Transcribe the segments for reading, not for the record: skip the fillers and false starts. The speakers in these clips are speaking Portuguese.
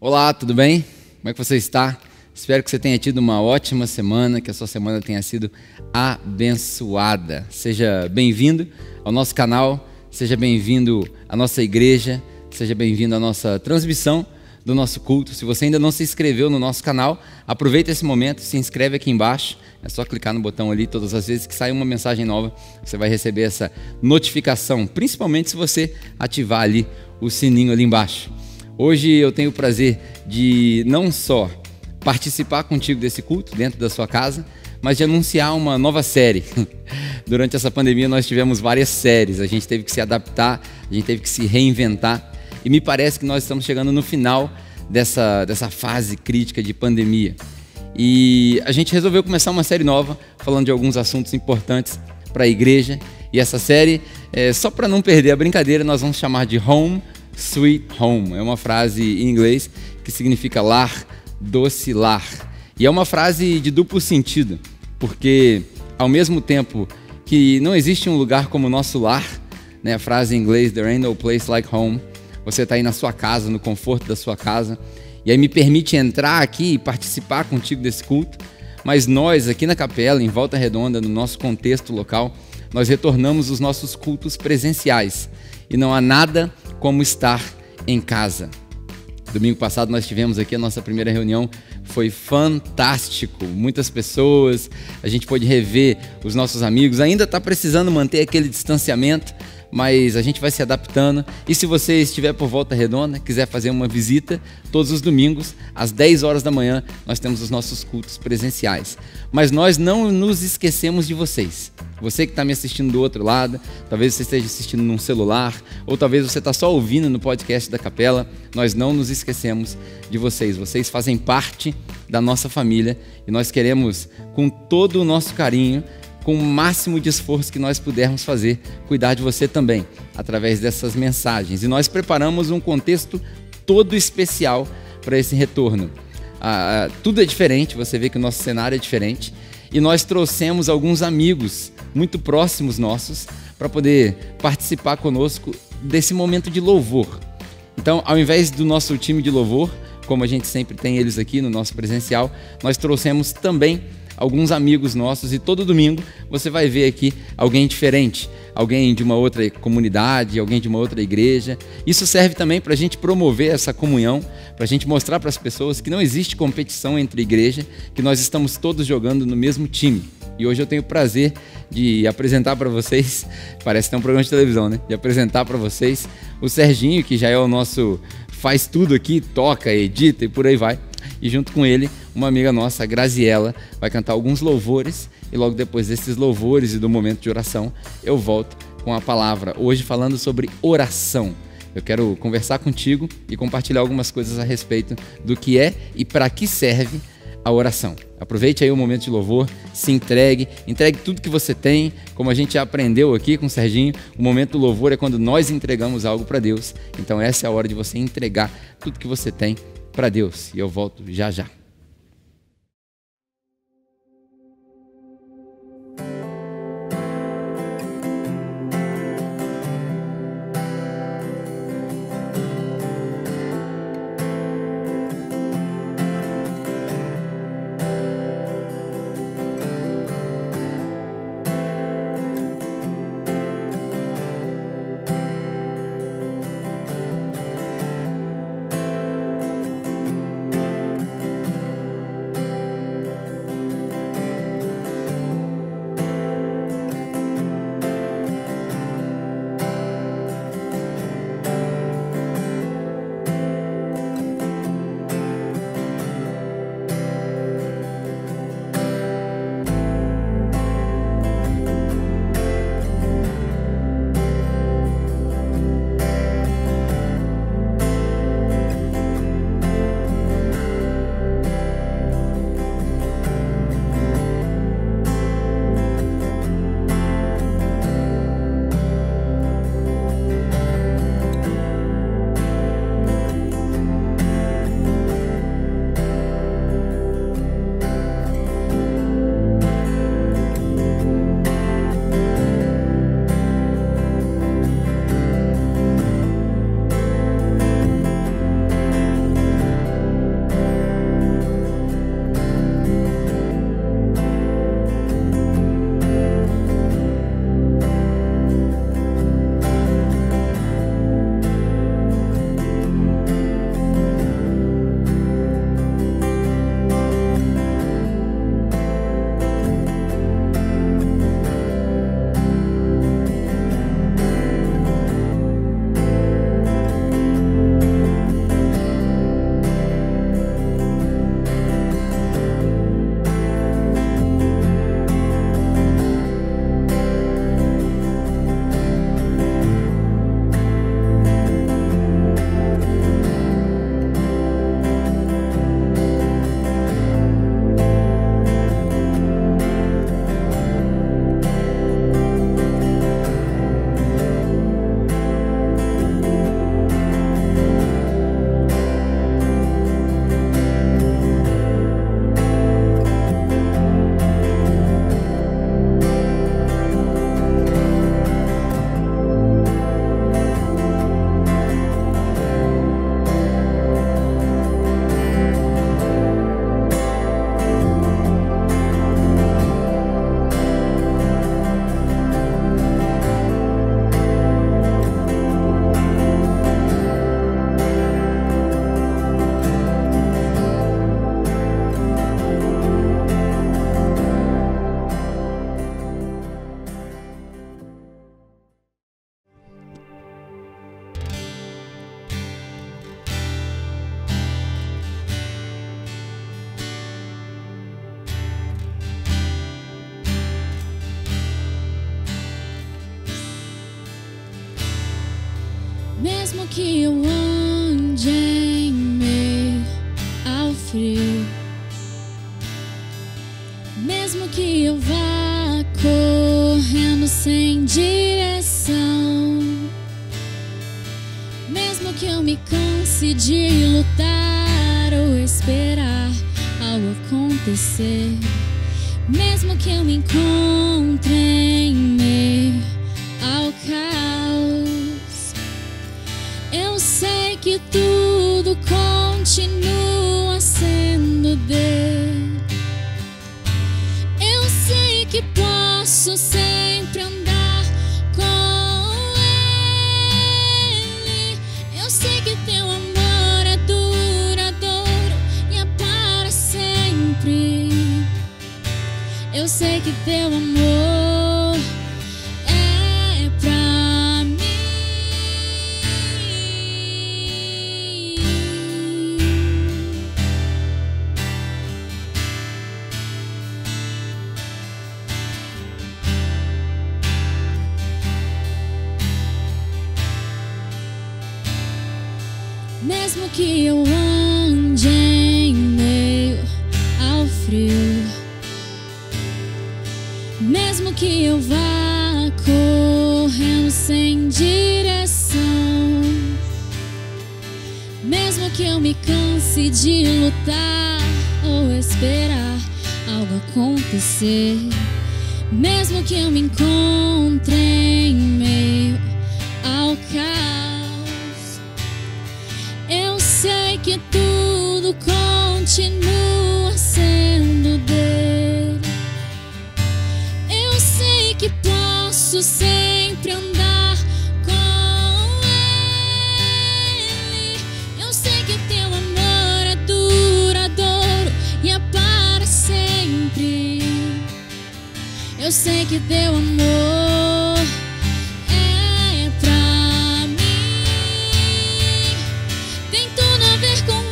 Olá, tudo bem? Como é que você está? Espero que você tenha tido uma ótima semana, que a sua semana tenha sido abençoada. Seja bem-vindo ao nosso canal, seja bem-vindo à nossa igreja, seja bem-vindo à nossa transmissão do nosso culto. Se você ainda não se inscreveu no nosso canal, aproveita esse momento, se inscreve aqui embaixo. É só clicar no botão ali, todas as vezes que sair uma mensagem nova, você vai receber essa notificação, principalmente se você ativar ali o sininho ali embaixo. Hoje eu tenho o prazer de não só participar contigo desse culto dentro da sua casa, mas de anunciar uma nova série. Durante essa pandemia nós tivemos várias séries, a gente teve que se adaptar, a gente teve que se reinventar e me parece que nós estamos chegando no final dessa fase crítica de pandemia. E a gente resolveu começar uma série nova, falando de alguns assuntos importantes para a igreja. E essa série, só para não perder a brincadeira, nós vamos chamar de Home Sweet Home. É uma frase em inglês que significa lar, doce lar. E é uma frase de duplo sentido, porque ao mesmo tempo que não existe um lugar como o nosso lar, né, a frase em inglês, there ain't no place like home, você está aí na sua casa, no conforto da sua casa, e aí me permite entrar aqui e participar contigo desse culto, mas nós aqui na Capela, em Volta Redonda, no nosso contexto local, nós retornamos os nossos cultos presenciais, e não há nada como estar em casa. Domingo passado nós tivemos aqui a nossa primeira reunião, foi fantástico, muitas pessoas, a gente pôde rever os nossos amigos, ainda está precisando manter aquele distanciamento, mas a gente vai se adaptando. E se você estiver por Volta Redonda, quiser fazer uma visita, todos os domingos, às 10 horas da manhã, nós temos os nossos cultos presenciais. Mas nós não nos esquecemos de vocês. Você que está me assistindo do outro lado, talvez você esteja assistindo num celular, ou talvez você está só ouvindo no podcast da Capela, nós não nos esquecemos de vocês. Vocês fazem parte da nossa família e nós queremos, com todo o nosso carinho, com o máximo de esforço que nós pudermos fazer, cuidar de você também, através dessas mensagens. E nós preparamos um contexto todo especial para esse retorno. Tudo é diferente, você vê que o nosso cenário é diferente, e nós trouxemos alguns amigos muito próximos nossos para poder participar conosco desse momento de louvor. Então, ao invés do nosso time de louvor, como a gente sempre tem eles aqui no nosso presencial, nós trouxemos também alguns amigos nossos, e todo domingo você vai ver aqui alguém diferente, alguém de uma outra comunidade, alguém de uma outra igreja. Isso serve também para a gente promover essa comunhão, para a gente mostrar para as pessoas que não existe competição entre igreja, que nós estamos todos jogando no mesmo time. E hoje eu tenho o prazer de apresentar para vocês, parece que é um programa de televisão, né? De apresentar para vocês o Serginho, que já é o nosso faz tudo aqui, toca, edita e por aí vai. E junto com ele, uma amiga nossa, a Graziella, vai cantar alguns louvores, e logo depois desses louvores e do momento de oração, eu volto com a palavra, hoje falando sobre oração. Eu quero conversar contigo e compartilhar algumas coisas a respeito do que é e para que serve a oração. Aproveite aí o momento de louvor, se entregue tudo que você tem, como a gente já aprendeu aqui com o Serginho, o momento do louvor é quando nós entregamos algo para Deus, então essa é a hora de você entregar tudo que você tem para Deus, e eu volto já já. Mesmo que eu ande em meio ao frio, mesmo que eu vá correndo sem direção, mesmo que eu me canse de lutar ou esperar algo acontecer, mesmo que eu me encontre em meio ao caos, eu sei que tudo continua sendo dele. Eu sei que posso sempre andar com ele. Eu sei que teu amor é duradouro e é para sempre. Eu sei que teu amor é pra mim. Mesmo que eu ande em meio ao frio, mesmo que eu vá correndo sem direção, mesmo que eu me canse de lutar ou esperar algo acontecer, mesmo que eu me encontre em meio ao caos, eu sei que tudo continua sendo dele. Eu sei que posso sempre andar com ele. Eu sei que teu amor é duradouro e é para sempre. Eu sei que teu amor é pra mim. Tem tudo a ver com ele.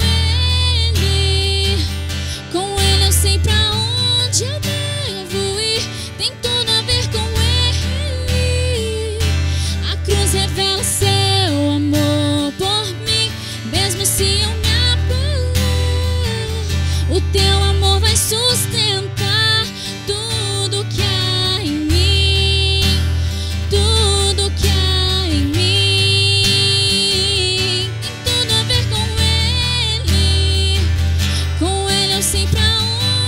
Com ele eu sei pra onde eu devo ir. Tem tudo a ver com ele. A cruz revela seu amor por mim. Mesmo se eu me abalar, o teu amor vai sustentar tudo que há em mim. Tudo que há em mim. Tem tudo a ver com ele. Com ele eu sei pra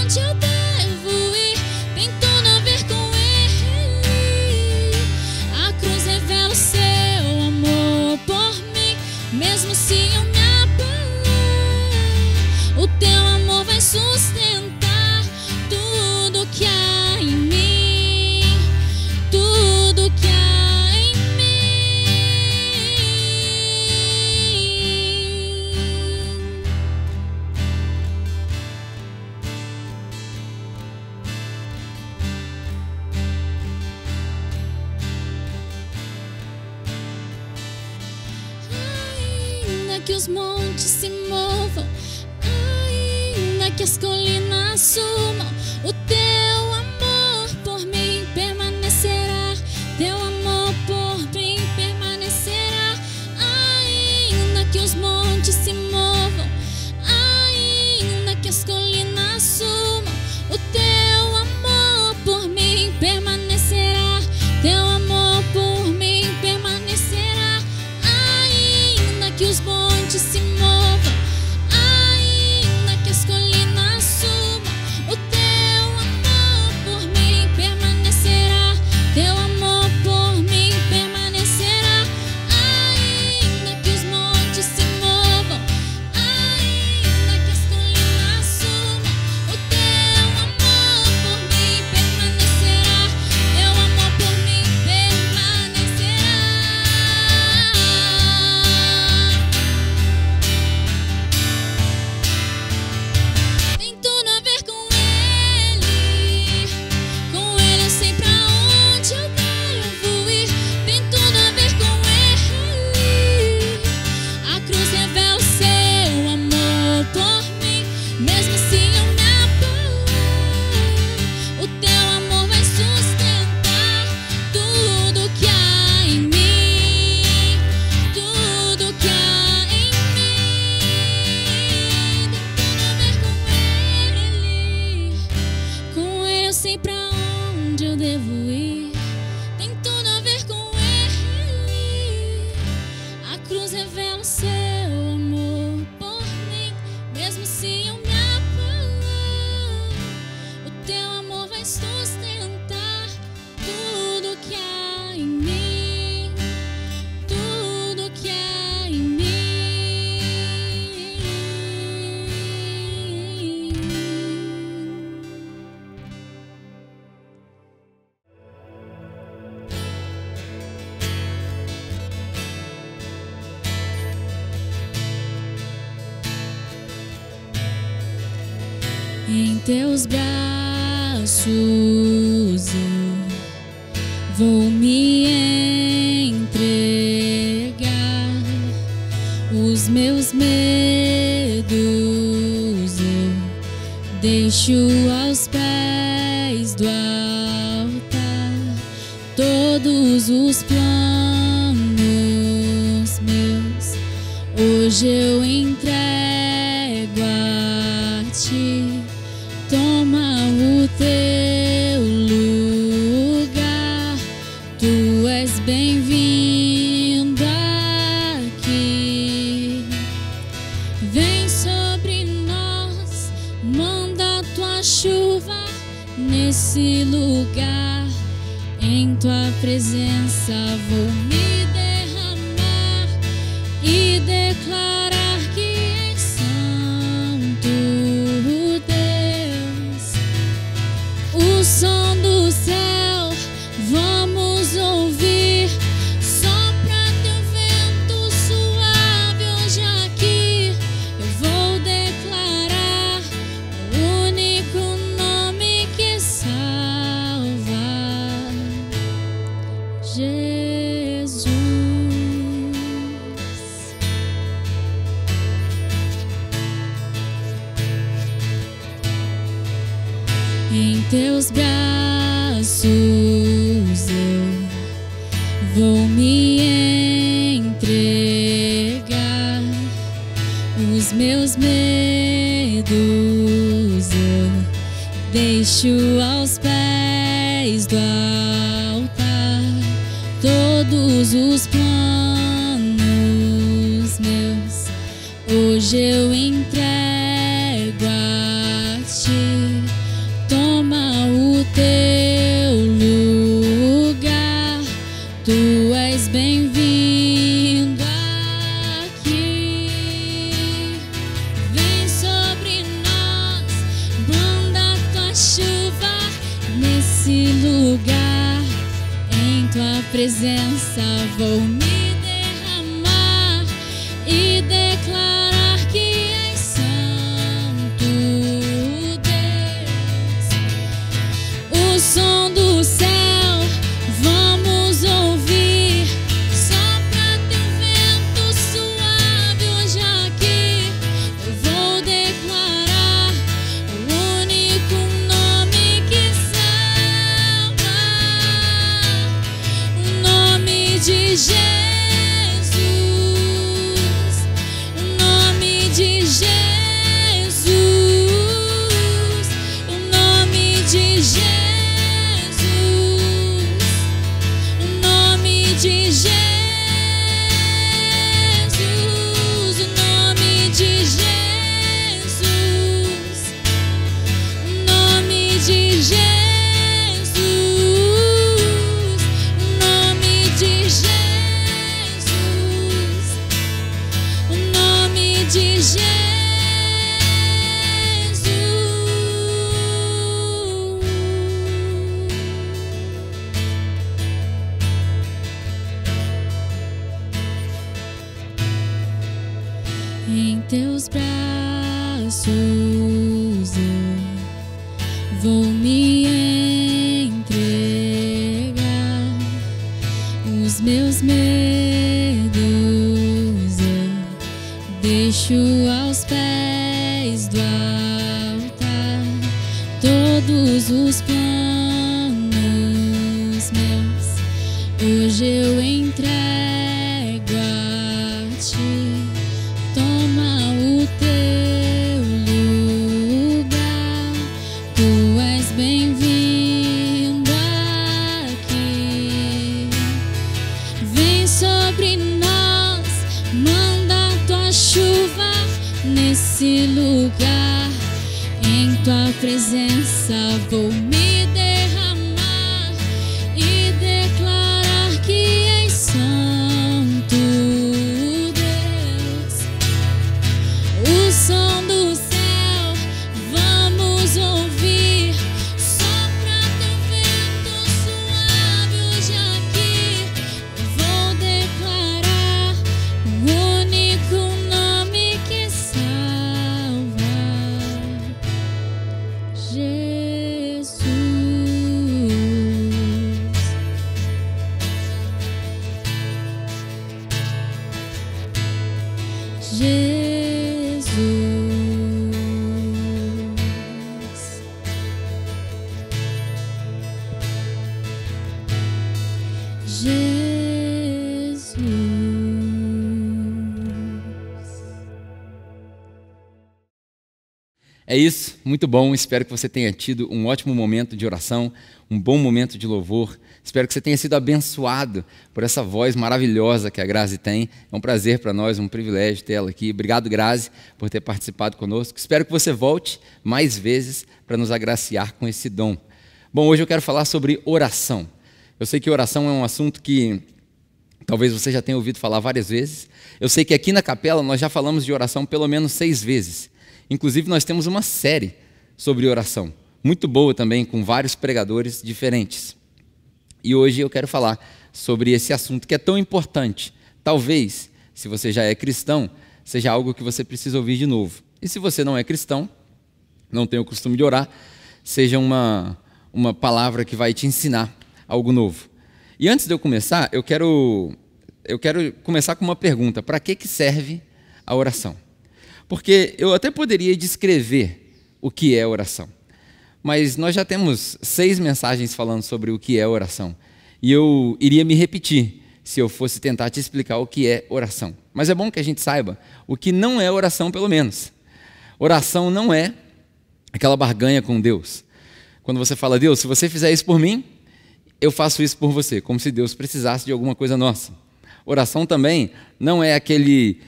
onde eu devo ir. Tem tudo a ver com ele. A cruz revela o seu amor por mim. Mesmo se eu me abalar, o teu amor vai sustentar tudo que há em mim. Tudo que há em mim. Ainda que os montes se movam, ainda que as colinas sumam, o teu amor por mim permanecerá. Teu amor por mim permanecerá. Ainda que os montes se movam, ainda que as colinas sumam, o teu amor por mim permanecerá. Teu amor por mim permanecerá. Ainda que os montes se movam, ainda que as colinas sumam, o teu amor teus braços eu vou me entregar. Os meus medos eu deixo aos pés do altar. Todos os planos meus hoje eu entrego a ti. Toma o teu lugar, tu és bem-vindo aqui. Vem sobre nós, manda tua chuva nesse lugar. Em tua presença vou me derramar e declarar que és santo Deus. O som do céu vamos ouvir, sopra teu vento suave hoje aqui. Eu vou declarar o único nome que salva, Jesus. Em teus braços eu vou me entregar. Os meus medos eu deixo aos pés do altar. Todos os planos meus hoje eu entrego a ti. Toma o teu lugar, tu és bem-vindo aqui. Vem sobre nós, manda tua chuva nesse lugar. Em tua presença vou me derramar e declarar que és santo Deus. O som do céu vamos ouvir, sopra teu vento suave hoje aqui. Eu vou declarar o único nome que salva, o nome de Jesus, o nome de Jesus, o nome de Jesus, o nome de Jesus, o nome de Jesus, o nome de Jesus, o nome de Jesus, o nome de Jesus. Em teus braços eu vou me entregar. Os meus medos eu deixo aos pés do altar. Todos os planos meus hoje eu entrego a ti. Toma o teu lugar, tu és bem-vindo aqui. Vem sobre nós, manda tua chuva nesse lugar. Em tua presença vou me derramar e declarar que és santo Deus. O som do céu vamos ouvir, sopra teu vento suave hoje aqui. Eu vou declarar o único nome que salva, É isso, muito bom. Espero que você tenha tido um ótimo momento de oração, um bom momento de louvor. Espero que você tenha sido abençoado por essa voz maravilhosa que a Grazi tem. É um prazer para nós, um privilégio tê-la aqui. Obrigado, Grazi, por ter participado conosco. Espero que você volte mais vezes para nos agraciar com esse dom. Bom, hoje eu quero falar sobre oração. Eu sei que oração é um assunto que talvez você já tenha ouvido falar várias vezes. Eu sei que aqui na capela nós já falamos de oração pelo menos 6 vezes. Inclusive, nós temos uma série sobre oração, muito boa também, com vários pregadores diferentes. E hoje eu quero falar sobre esse assunto que é tão importante. Talvez, se você já é cristão, seja algo que você precisa ouvir de novo. E se você não é cristão, não tem o costume de orar, seja uma palavra que vai te ensinar algo novo. E antes de eu começar, eu quero começar com uma pergunta. Para que serve a oração? Porque eu até poderia descrever o que é oração, mas nós já temos 6 mensagens falando sobre o que é oração, e eu iria me repetir se eu fosse tentar te explicar o que é oração. Mas é bom que a gente saiba o que não é oração, pelo menos. Oração não é aquela barganha com Deus. Quando você fala, Deus, se você fizer isso por mim, eu faço isso por você, como se Deus precisasse de alguma coisa nossa. Oração também não é aquele...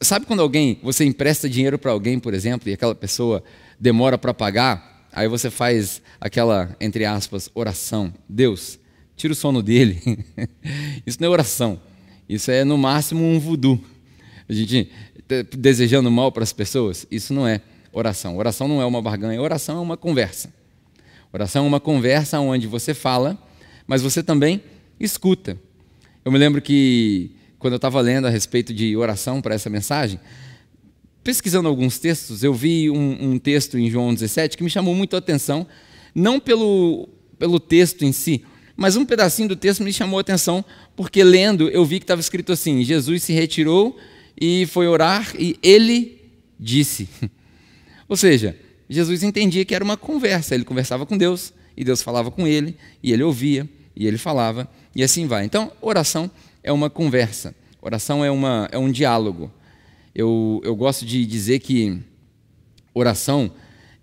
Sabe quando você empresta dinheiro para alguém, por exemplo, e aquela pessoa demora para pagar, aí você faz aquela, entre aspas, oração. Deus, tira o sono dele. Isso não é oração. Isso é, no máximo, um voodoo. A gente desejando mal para as pessoas, isso não é oração. Oração não é uma barganha, oração é uma conversa. Oração é uma conversa onde você fala, mas você também escuta. Eu me lembro que quando eu estava lendo a respeito de oração para essa mensagem, pesquisando alguns textos, eu vi um texto em João 17 que me chamou muito a atenção, não pelo texto em si, mas um pedacinho do texto me chamou a atenção, porque lendo eu vi que estava escrito assim, Jesus se retirou e foi orar e ele disse. Ou seja, Jesus entendia que era uma conversa, ele conversava com Deus, e Deus falava com ele, e ele ouvia, e ele falava, e assim vai. Então, oração é uma conversa, oração é um diálogo. Eu gosto de dizer que oração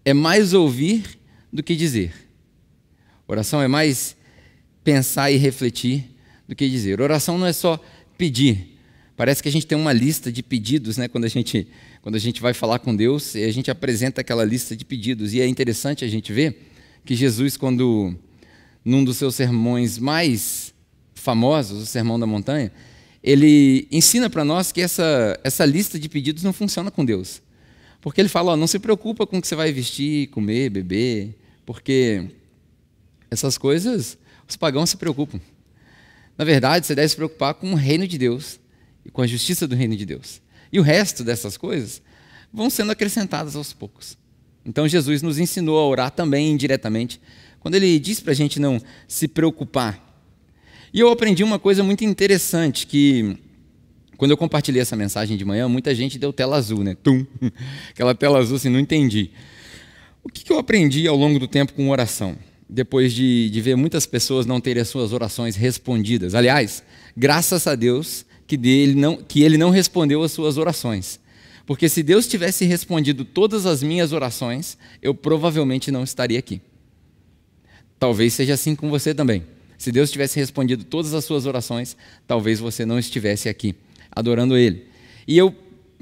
é mais ouvir do que dizer. Oração é mais pensar e refletir do que dizer. Oração não é só pedir. Parece que a gente tem uma lista de pedidos, né? Quando a gente vai falar com Deus, e a gente apresenta aquela lista de pedidos. E é interessante a gente ver que Jesus, quando num dos seus sermões mais famosos, o Sermão da Montanha, ele ensina para nós que essa lista de pedidos não funciona com Deus. Porque ele fala, não se preocupa com o que você vai vestir, comer, beber, porque essas coisas os pagãos se preocupam. Na verdade, você deve se preocupar com o reino de Deus e com a justiça do reino de Deus. E o resto dessas coisas vão sendo acrescentadas aos poucos. Então Jesus nos ensinou a orar também indiretamente, quando ele diz para a gente não se preocupar. E eu aprendi uma coisa muito interessante, que quando eu compartilhei essa mensagem de manhã, muita gente deu tela azul, né? Tum! Aquela tela azul assim, não entendi. O que eu aprendi ao longo do tempo com oração? Depois de ver muitas pessoas não terem as suas orações respondidas. Aliás, graças a Deus que ele não respondeu as suas orações. Porque se Deus tivesse respondido todas as minhas orações, eu provavelmente não estaria aqui. Talvez seja assim com você também. Se Deus tivesse respondido todas as suas orações, talvez você não estivesse aqui, adorando Ele. E eu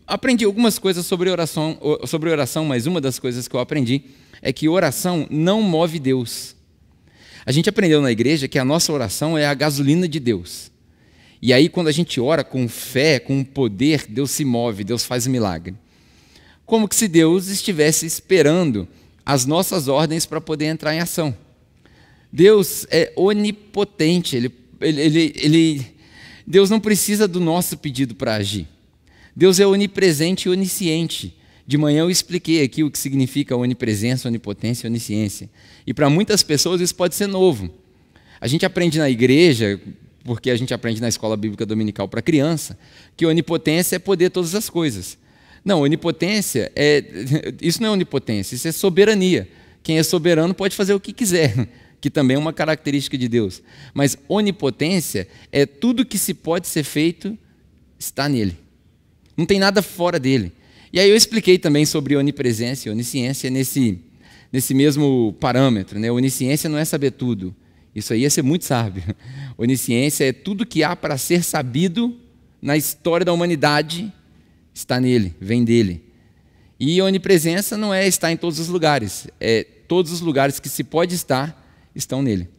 aprendi algumas coisas sobre oração, mas uma das coisas que eu aprendi é que oração não move Deus. A gente aprendeu na igreja que a nossa oração é a gasolina de Deus. E aí, quando a gente ora com fé, com poder, Deus se move, Deus faz milagre. Como que se Deus estivesse esperando as nossas ordens para poder entrar em ação. Deus é onipotente, Deus não precisa do nosso pedido para agir. Deus é onipresente e onisciente. De manhã eu expliquei aqui o que significa onipresença, onipotência e onisciência. E para muitas pessoas isso pode ser novo. A gente aprende na igreja, porque a gente aprende na escola bíblica dominical para criança, que onipotência é poder todas as coisas. Não, onipotência isso não é onipotência, isso é soberania. Quem é soberano pode fazer o que quiser, que também é uma característica de Deus. Mas onipotência é tudo que se pode ser feito está nele. Não tem nada fora dele. E aí eu expliquei também sobre onipresença e onisciência nesse mesmo parâmetro, né? Onisciência não é saber tudo. Isso aí é ser muito sábio. Onisciência é tudo que há para ser sabido na história da humanidade está nele, vem dele. E onipresença não é estar em todos os lugares, é todos os lugares que se pode estar, estão nele.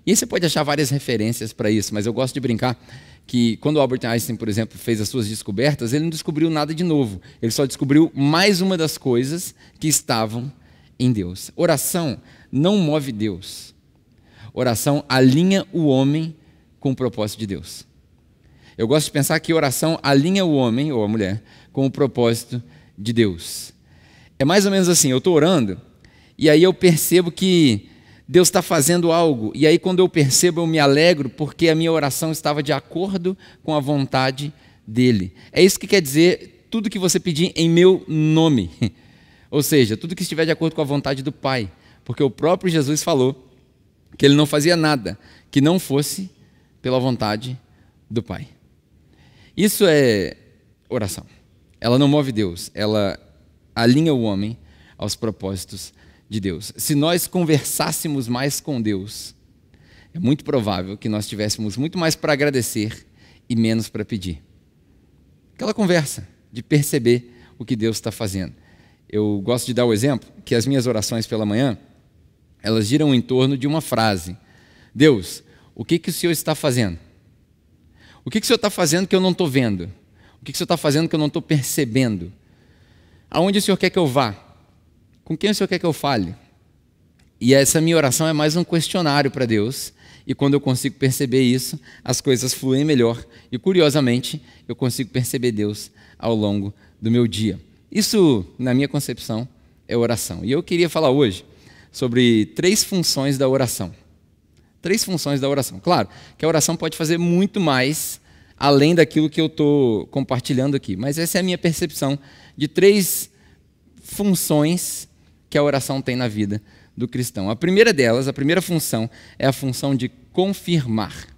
E aí você pode achar várias referências para isso, mas eu gosto de brincar que quando o Albert Einstein, por exemplo, fez as suas descobertas, ele não descobriu nada de novo, ele só descobriu mais uma das coisas que estavam em Deus. Oração não move Deus. Oração alinha o homem com o propósito de Deus. Eu gosto de pensar que oração alinha o homem ou a mulher com o propósito de Deus. É mais ou menos assim, eu estou orando e aí eu percebo que Deus está fazendo algo, e aí quando eu percebo eu me alegro porque a minha oração estava de acordo com a vontade dele. É isso que quer dizer tudo que você pedir em meu nome, ou seja, tudo que estiver de acordo com a vontade do Pai, porque o próprio Jesus falou que ele não fazia nada que não fosse pela vontade do Pai. Isso é oração. Ela não move Deus, ela alinha o homem aos propósitos de Deus. Se nós conversássemos mais com Deus, é muito provável que nós tivéssemos muito mais para agradecer e menos para pedir. Aquela conversa de perceber o que Deus está fazendo. Eu gosto de dar o exemplo que as minhas orações pela manhã, elas giram em torno de uma frase. Deus, o que o Senhor está fazendo? O que o Senhor está fazendo que eu não estou vendo? O que o Senhor está fazendo que eu não estou percebendo? Aonde o Senhor quer que eu vá? Com quem o Senhor quer que eu fale? E essa minha oração é mais um questionário para Deus. E quando eu consigo perceber isso, as coisas fluem melhor. E curiosamente, eu consigo perceber Deus ao longo do meu dia. Isso, na minha concepção, é oração. E eu queria falar hoje sobre 3 funções da oração. 3 funções da oração. Claro que a oração pode fazer muito mais além daquilo que eu estou compartilhando aqui. Mas essa é a minha percepção de 3 funções que a oração tem na vida do cristão. A primeira delas, a primeira função, é a função de confirmar.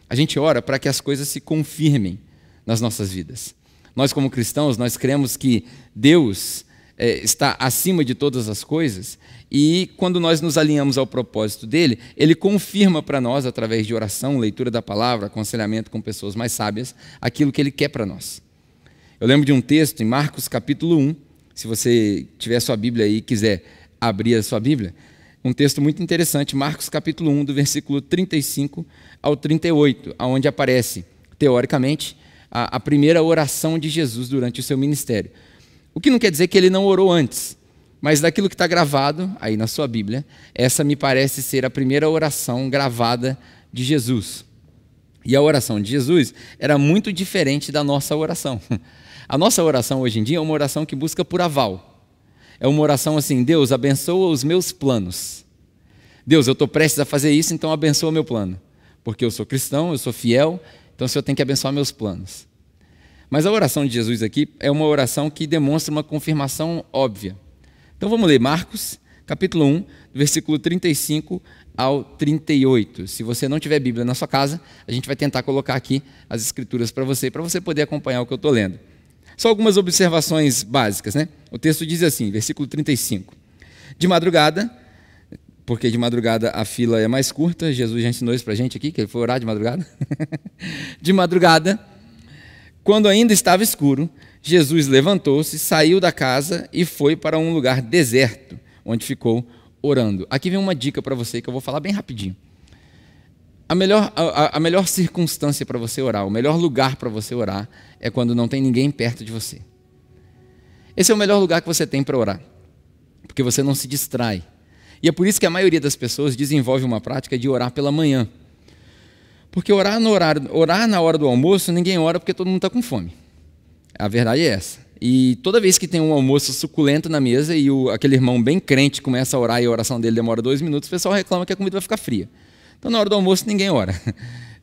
A gente ora para que as coisas se confirmem nas nossas vidas. Nós, como cristãos, nós cremos que Deus está acima de todas as coisas e quando nós nos alinhamos ao propósito dele, ele confirma para nós, através de oração, leitura da palavra, aconselhamento com pessoas mais sábias, aquilo que ele quer para nós. Eu lembro de um texto em Marcos capítulo 1, se você tiver sua Bíblia aí e quiser abrir a sua Bíblia, um texto muito interessante, Marcos capítulo 1, do versículo 35 ao 38, onde aparece, teoricamente, a primeira oração de Jesus durante o seu ministério. O que não quer dizer que ele não orou antes, mas daquilo que está gravado aí na sua Bíblia, essa me parece ser a primeira oração gravada de Jesus. E a oração de Jesus era muito diferente da nossa oração. A nossa oração hoje em dia é uma oração que busca por aval. É uma oração assim, Deus, abençoa os meus planos. Deus, eu estou prestes a fazer isso, então abençoa o meu plano. Porque eu sou cristão, eu sou fiel, então o Senhor tem que abençoar meus planos. Mas a oração de Jesus aqui é uma oração que demonstra uma confirmação óbvia. Então vamos ler Marcos, capítulo 1, versículo 35 ao 38. Se você não tiver Bíblia na sua casa, a gente vai tentar colocar aqui as escrituras para você poder acompanhar o que eu estou lendo. Só algumas observações básicas, né? O texto diz assim, versículo 35. De madrugada, porque de madrugada a fila é mais curta, Jesus já ensinou isso para a gente aqui, que ele foi orar de madrugada. De madrugada, quando ainda estava escuro, Jesus levantou-se, saiu da casa e foi para um lugar deserto, onde ficou orando. Aqui vem uma dica para você que eu vou falar bem rapidinho. A melhor circunstância para você orar, o melhor lugar para você orar é quando não tem ninguém perto de você. Esse é o melhor lugar que você tem para orar, porque você não se distrai. E é por isso que a maioria das pessoas desenvolve uma prática de orar pela manhã. Porque orar na hora do almoço, ninguém ora porque todo mundo está com fome. A verdade é essa. E toda vez que tem um almoço suculento na mesa e aquele irmão bem crente começa a orar e a oração dele demora 2 minutos, o pessoal reclama que a comida vai ficar fria. Então, na hora do almoço, ninguém ora.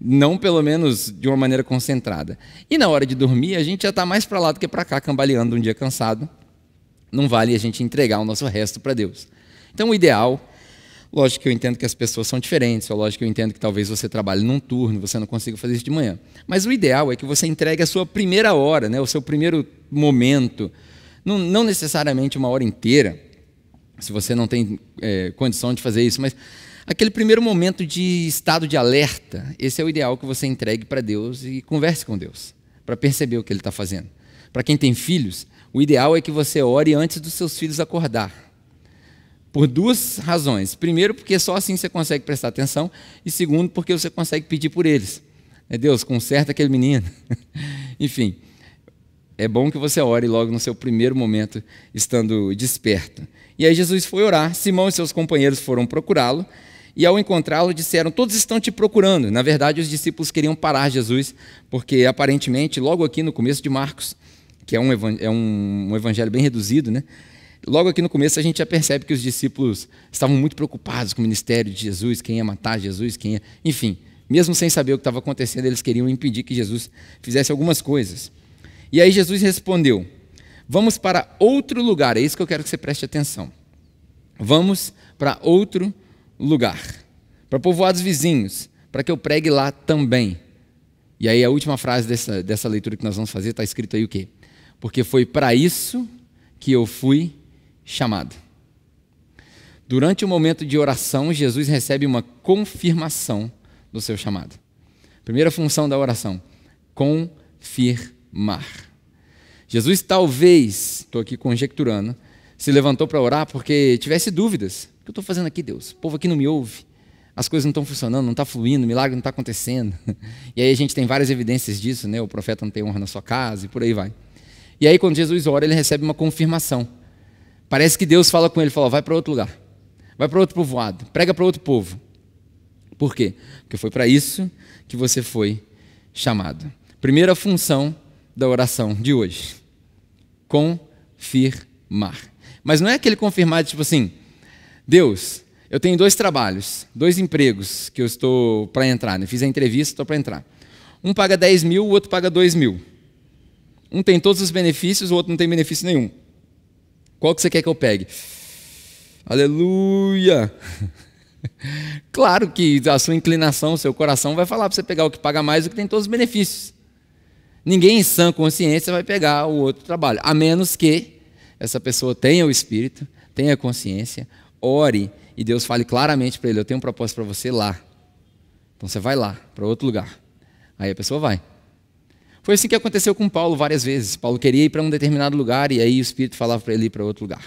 Não pelo menos de uma maneira concentrada. E na hora de dormir, a gente já está mais para lá do que para cá, cambaleando um dia cansado. Não vale a gente entregar o nosso resto para Deus. Então o ideal, lógico que eu entendo que as pessoas são diferentes, lógico que eu entendo que talvez você trabalhe num turno, você não consiga fazer isso de manhã. Mas o ideal é que você entregue a sua primeira hora, né, o seu primeiro momento, não necessariamente uma hora inteira, se você não tem condição de fazer isso, mas aquele primeiro momento de estado de alerta, esse é o ideal que você entregue para Deus e converse com Deus, para perceber o que Ele está fazendo. Para quem tem filhos, o ideal é que você ore antes dos seus filhos acordar. Por duas razões. Primeiro, porque só assim você consegue prestar atenção. E segundo, porque você consegue pedir por eles. Deus, conserta aquele menino. Enfim, é bom que você ore logo no seu primeiro momento, estando desperto. E aí Jesus foi orar, Simão e seus companheiros foram procurá-lo, e ao encontrá-lo disseram, todos estão te procurando. Na verdade, os discípulos queriam parar Jesus, porque aparentemente, logo aqui no começo de Marcos, que é um evangelho bem reduzido, né? Logo aqui no começo a gente já percebe que os discípulos estavam muito preocupados com o ministério de Jesus, quem ia matar Jesus, enfim, mesmo sem saber o que estava acontecendo, eles queriam impedir que Jesus fizesse algumas coisas. E aí Jesus respondeu, vamos para outro lugar, é isso que eu quero que você preste atenção. Vamos para outro lugar, para povoados vizinhos, para que eu pregue lá também. E aí a última frase dessa leitura que nós vamos fazer, está escrito aí o quê? Porque foi para isso que eu fui chamado. Durante o momento de oração, Jesus recebe uma confirmação do seu chamado. Primeira função da oração, confirmar. Jesus talvez, estou aqui conjecturando, se levantou para orar porque tivesse dúvidas. O que eu estou fazendo aqui, Deus? O povo aqui não me ouve. As coisas não estão funcionando, não está fluindo, o milagre não está acontecendo. E aí a gente tem várias evidências disso, né? O profeta não tem honra na sua casa e por aí vai. E aí quando Jesus ora, ele recebe uma confirmação. Parece que Deus fala com ele, fala, vai para outro lugar, vai para outro povoado, prega para outro povo. Por quê? Porque foi para isso que você foi chamado. Primeira função da oração de hoje, confirmar. Mas não é aquele confirmar de tipo assim, Deus, eu tenho 2 trabalhos, 2 empregos que eu estou para entrar, né? Fiz a entrevista, estou para entrar. Um paga 10 mil, o outro paga 2 mil. Um tem todos os benefícios, o outro não tem benefício nenhum. Qual que você quer que eu pegue? Aleluia! Claro que a sua inclinação, o seu coração vai falar para você pegar o que paga mais, o que tem todos os benefícios. Ninguém em sã consciência vai pegar o outro trabalho, a menos que essa pessoa tenha o Espírito, tenha a consciência, ore e Deus fale claramente para ele, eu tenho um propósito para você lá. Então você vai lá, para outro lugar. Aí a pessoa vai. Foi assim que aconteceu com Paulo várias vezes. Paulo queria ir para um determinado lugar e aí o Espírito falava para ele ir para outro lugar.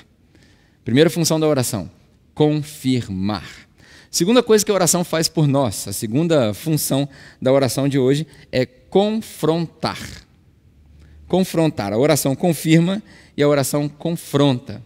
Primeira função da oração, confirmar. Segunda coisa que a oração faz por nós, a segunda função da oração de hoje é confrontar. Confrontar. A oração confirma e a oração confronta.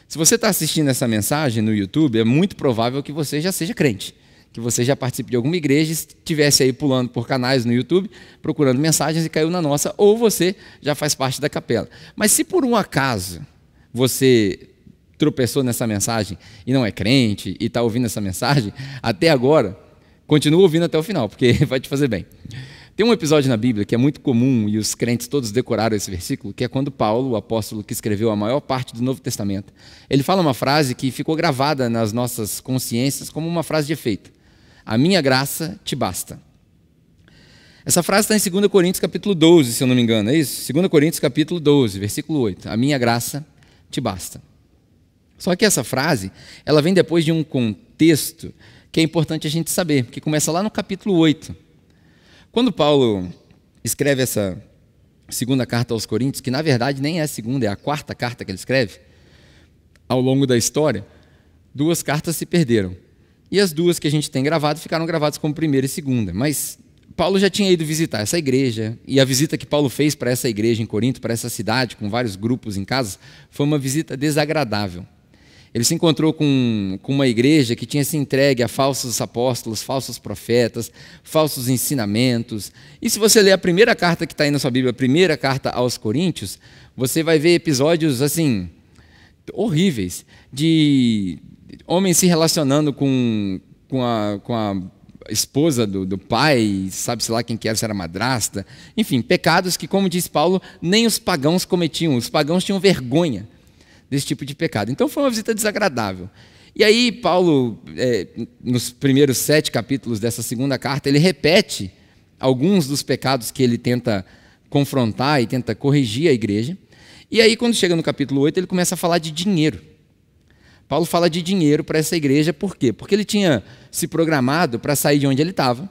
Se você está assistindo essa mensagem no YouTube, é muito provável que você já seja crente, que você já participe de alguma igreja, estivesse aí pulando por canais no YouTube, procurando mensagens e caiu na nossa, ou você já faz parte da capela. Mas se por um acaso você tropeçou nessa mensagem e não é crente e está ouvindo essa mensagem, até agora, continua ouvindo até o final, porque vai te fazer bem. Tem um episódio na Bíblia que é muito comum, e os crentes todos decoraram esse versículo, que é quando Paulo, o apóstolo que escreveu a maior parte do Novo Testamento, ele fala uma frase que ficou gravada nas nossas consciências como uma frase de efeito. A minha graça te basta. Essa frase está em 2 Coríntios capítulo 12, se eu não me engano, é isso? 2 Coríntios capítulo 12, versículo 8. A minha graça te basta. Só que essa frase, ela vem depois de um contexto que é importante a gente saber, que começa lá no capítulo 8. Quando Paulo escreve essa segunda carta aos Coríntios, que na verdade nem é a segunda, é a 4ª carta que ele escreve, ao longo da história, 2 cartas se perderam. E as 2 que a gente tem gravado ficaram gravadas como 1ª e 2ª. Mas Paulo já tinha ido visitar essa igreja, e a visita que Paulo fez para essa igreja em Corinto, para essa cidade, com vários grupos em casa, foi uma visita desagradável. Ele se encontrou com uma igreja que tinha se entregue a falsos apóstolos, falsos profetas, falsos ensinamentos. E se você ler a primeira carta que está aí na sua Bíblia, a primeira carta aos Coríntios, você vai ver episódios assim horríveis de homens se relacionando com esposa do pai, sabe-se lá quem que era, se era madrasta. Enfim, pecados que, como diz Paulo, nem os pagãos cometiam. Os pagãos tinham vergonha desse tipo de pecado. Então foi uma visita desagradável. E aí Paulo, nos primeiros 7 capítulos dessa segunda carta, ele repete alguns dos pecados que ele tenta confrontar e tenta corrigir a igreja. E aí, quando chega no capítulo 8, ele começa a falar de dinheiro. Paulo fala de dinheiro para essa igreja, por quê? Porque ele tinha se programado para sair de onde ele estava,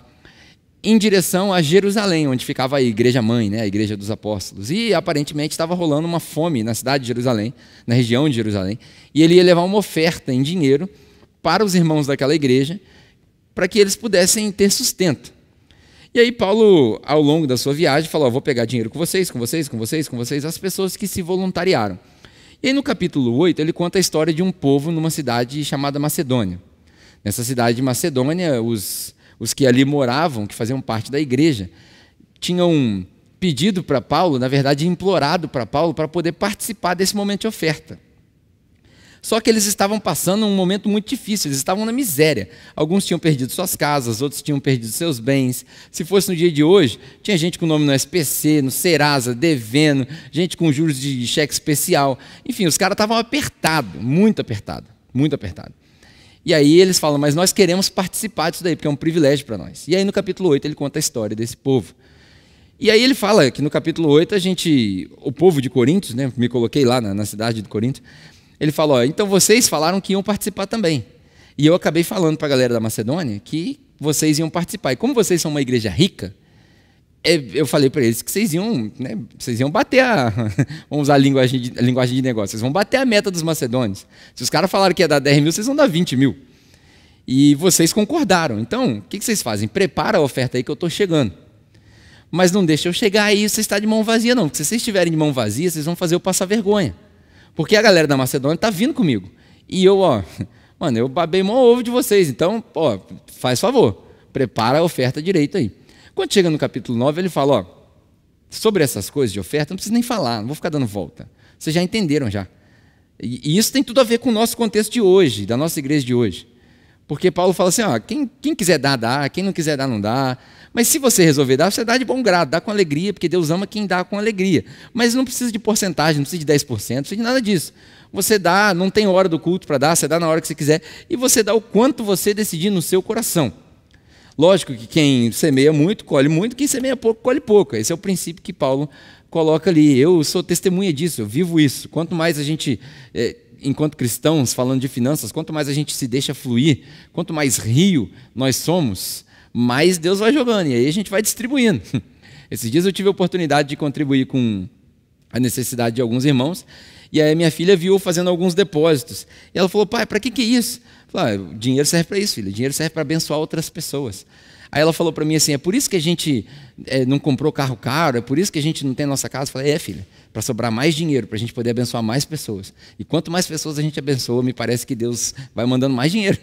em direção a Jerusalém, onde ficava a igreja-mãe, né, a igreja dos apóstolos. E, aparentemente, estava rolando uma fome na cidade de Jerusalém, na região de Jerusalém, e ele ia levar uma oferta em dinheiro para os irmãos daquela igreja, para que eles pudessem ter sustento. E aí Paulo, ao longo da sua viagem, falou, vou pegar dinheiro com vocês, as pessoas que se voluntariaram. E aí no capítulo 8, ele conta a história de um povo numa cidade chamada Macedônia. Nessa cidade de Macedônia, os que ali moravam, que faziam parte da igreja, tinham pedido para Paulo, na verdade implorado para Paulo, para poder participar desse momento de oferta. Só que eles estavam passando um momento muito difícil, eles estavam na miséria. Alguns tinham perdido suas casas, outros tinham perdido seus bens. Se fosse no dia de hoje, tinha gente com nome no SPC, no Serasa, devendo, gente com juros de cheque especial. Enfim, os caras estavam apertados, muito apertados, muito apertados. E aí eles falam, mas nós queremos participar disso daí, porque é um privilégio para nós. E aí no capítulo 8 ele conta a história desse povo. E aí ele fala que no capítulo 8 o povo de Corinto, né, me coloquei lá na cidade de Corinto, ele falou, então vocês falaram que iam participar também. E eu acabei falando para a galera da Macedônia que vocês iam participar. E como vocês são uma igreja rica, eu falei para eles que vocês iam bater vamos usar a linguagem de negócio, vocês vão bater a meta dos macedônios. Se os caras falaram que ia dar 10 mil, vocês vão dar 20 mil. E vocês concordaram. Então, o que vocês fazem? Prepara a oferta aí que eu estou chegando. Mas não deixa eu chegar aí, você está de mão vazia não. Porque se vocês estiverem de mão vazia, vocês vão fazer eu passar vergonha. Porque a galera da Macedônia está vindo comigo. E eu, eu babei mó ovo de vocês. Então, faz favor, prepara a oferta direito aí. Quando chega no capítulo 9, ele fala, sobre essas coisas de oferta, não precisa nem falar, não vou ficar dando volta. Vocês já entenderam já. E isso tem tudo a ver com o nosso contexto de hoje, da nossa igreja de hoje. Porque Paulo fala assim, quem quiser dar, dá, quem não quiser dar, não dá. Mas se você resolver dar, você dá de bom grado, dá com alegria, porque Deus ama quem dá com alegria. Mas não precisa de porcentagem, não precisa de 10%, não precisa de nada disso. Você dá, não tem hora do culto para dar, você dá na hora que você quiser, e você dá o quanto você decidir no seu coração. Lógico que quem semeia muito, colhe muito, quem semeia pouco, colhe pouco. Esse é o princípio que Paulo coloca ali. Eu sou testemunha disso, eu vivo isso. Quanto mais a gente, enquanto cristãos, falando de finanças, quanto mais a gente se deixa fluir, quanto mais rio nós somos, mais Deus vai jogando, e aí a gente vai distribuindo. Esses dias eu tive a oportunidade de contribuir com a necessidade de alguns irmãos, e aí minha filha viu fazendo alguns depósitos. E ela falou, pai, para que é isso? Eu falei, o dinheiro serve para isso, filha, o dinheiro serve para abençoar outras pessoas. Aí ela falou para mim assim, é por isso que a gente não comprou carro caro, é por isso que a gente não tem nossa casa. Eu falei, filha, para sobrar mais dinheiro, para a gente poder abençoar mais pessoas. E quanto mais pessoas a gente abençoa, me parece que Deus vai mandando mais dinheiro.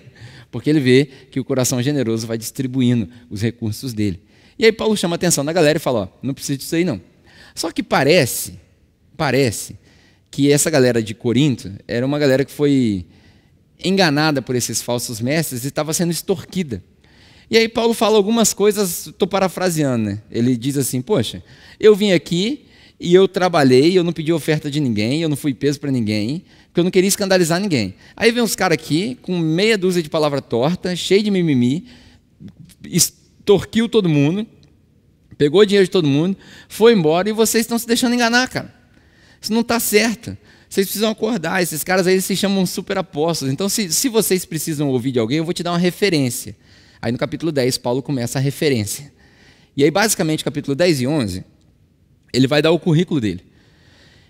Porque ele vê que o coração generoso vai distribuindo os recursos dele. E aí Paulo chama a atenção da galera e fala, não precisa disso aí não. Só que parece que essa galera de Corinto era uma galera que foi enganada por esses falsos mestres e estava sendo extorquida. E aí Paulo fala algumas coisas, estou parafraseando, né? Ele diz assim, poxa, eu vim aqui e eu trabalhei, eu não pedi oferta de ninguém, eu não fui peso para ninguém, porque eu não queria escandalizar ninguém. Aí vem uns caras aqui, com meia dúzia de palavra torta, cheio de mimimi, extorquiu todo mundo, pegou o dinheiro de todo mundo, foi embora e vocês estão se deixando enganar, cara. Isso não está certo. Vocês precisam acordar, esses caras aí se chamam super apóstolos. Então, se vocês precisam ouvir de alguém, eu vou te dar uma referência. Aí no capítulo 10, Paulo começa a referência. E aí, basicamente, capítulo 10 e 11, ele vai dar o currículo dele.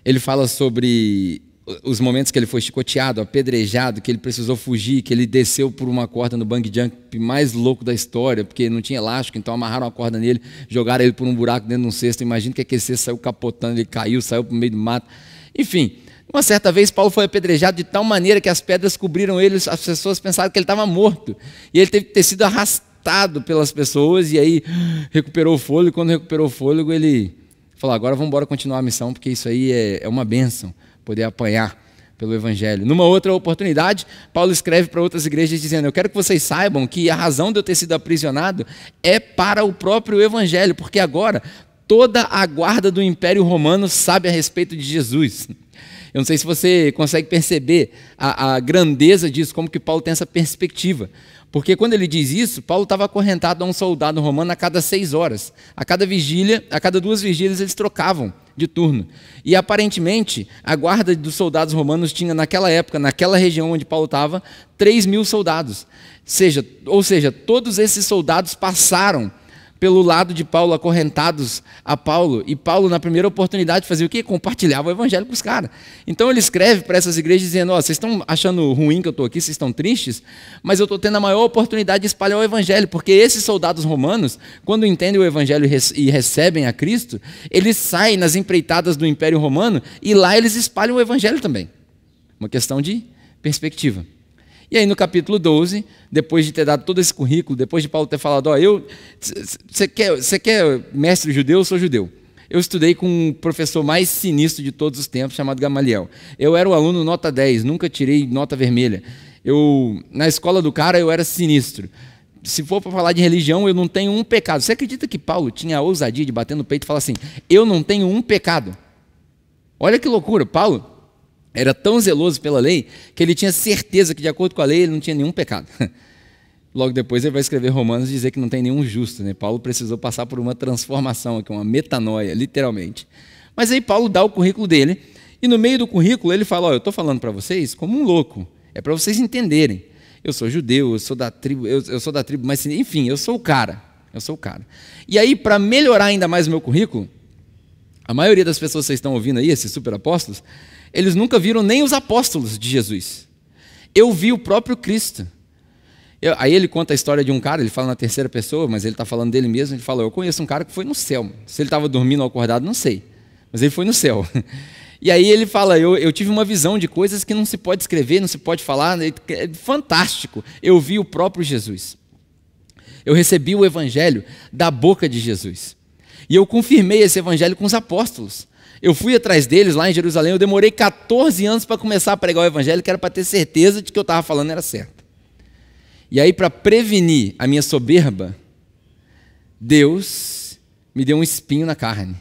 Ele fala sobre os momentos que ele foi chicoteado, apedrejado, que ele precisou fugir, que ele desceu por uma corda no bungee jump mais louco da história, porque não tinha elástico, então amarraram a corda nele, jogaram ele por um buraco dentro de um cesto. Imagina que aquele cesto saiu capotando, ele caiu, saiu para o meio do mato. Enfim, uma certa vez Paulo foi apedrejado de tal maneira que as pedras cobriram ele, as pessoas pensaram que ele estava morto. E ele teve que ter sido arrastado pelas pessoas, e aí recuperou o fôlego. Quando recuperou o fôlego, ele falou, agora vamos embora continuar a missão, porque isso aí é uma bênção, poder apanhar pelo Evangelho. Numa outra oportunidade, Paulo escreve para outras igrejas dizendo: eu quero que vocês saibam que a razão de eu ter sido aprisionado é para o próprio Evangelho, porque agora toda a guarda do Império Romano sabe a respeito de Jesus. Eu não sei se você consegue perceber a grandeza disso, como que Paulo tem essa perspectiva. Porque quando ele diz isso, Paulo estava acorrentado a um soldado romano a cada 6 horas. A cada vigília, a cada 2 vigílias, eles trocavam de turno. E aparentemente, a guarda dos soldados romanos tinha naquela época, naquela região onde Paulo estava, 3.000 soldados. Ou seja, todos esses soldados passaram pelo lado de Paulo, acorrentados a Paulo, e Paulo, na primeira oportunidade, fazia o quê? Compartilhava o evangelho com os caras. Então ele escreve para essas igrejas dizendo: vocês estão achando ruim que eu estou aqui, vocês estão tristes, mas eu estou tendo a maior oportunidade de espalhar o evangelho, porque esses soldados romanos, quando entendem o evangelho e recebem a Cristo, eles saem nas empreitadas do Império Romano, e lá eles espalham o evangelho também. Uma questão de perspectiva. E aí no capítulo 12, depois de ter dado todo esse currículo, depois de Paulo ter falado: você quer mestre judeu? Eu sou judeu. Eu estudei com o professor mais sinistro de todos os tempos, chamado Gamaliel. Eu era o aluno nota 10, nunca tirei nota vermelha. Na escola do cara eu era sinistro. Se for para falar de religião, eu não tenho um pecado. Você acredita que Paulo tinha a ousadia de bater no peito e falar assim: eu não tenho um pecado? Olha que loucura. Paulo era tão zeloso pela lei que ele tinha certeza que, de acordo com a lei, ele não tinha nenhum pecado. Logo depois ele vai escrever Romanos e dizer que não tem nenhum justo, né? Paulo precisou passar por uma transformação, uma metanoia, literalmente. Mas aí Paulo dá o currículo dele, e no meio do currículo ele fala: eu estou falando para vocês como um louco, é para vocês entenderem. Eu sou judeu, eu sou da tribo, mas enfim, eu sou o cara. E aí, para melhorar ainda mais o meu currículo, a maioria das pessoas que vocês estão ouvindo aí, esses super apóstolos, eles nunca viram nem os apóstolos de Jesus. Eu vi o próprio Cristo. Aí ele conta a história de um cara, ele fala na terceira pessoa, mas ele está falando dele mesmo. Ele fala: eu conheço um cara que foi no céu. Se ele estava dormindo ou acordado, não sei, mas ele foi no céu. E aí ele fala: eu tive uma visão de coisas que não se pode escrever, não se pode falar, é fantástico. Eu vi o próprio Jesus. Eu recebi o evangelho da boca de Jesus. E eu confirmei esse evangelho com os apóstolos. Eu fui atrás deles lá em Jerusalém, eu demorei 14 anos para começar a pregar o evangelho, que era para ter certeza de que eu estava falando era certo. E aí, para prevenir a minha soberba, Deus me deu um espinho na carne.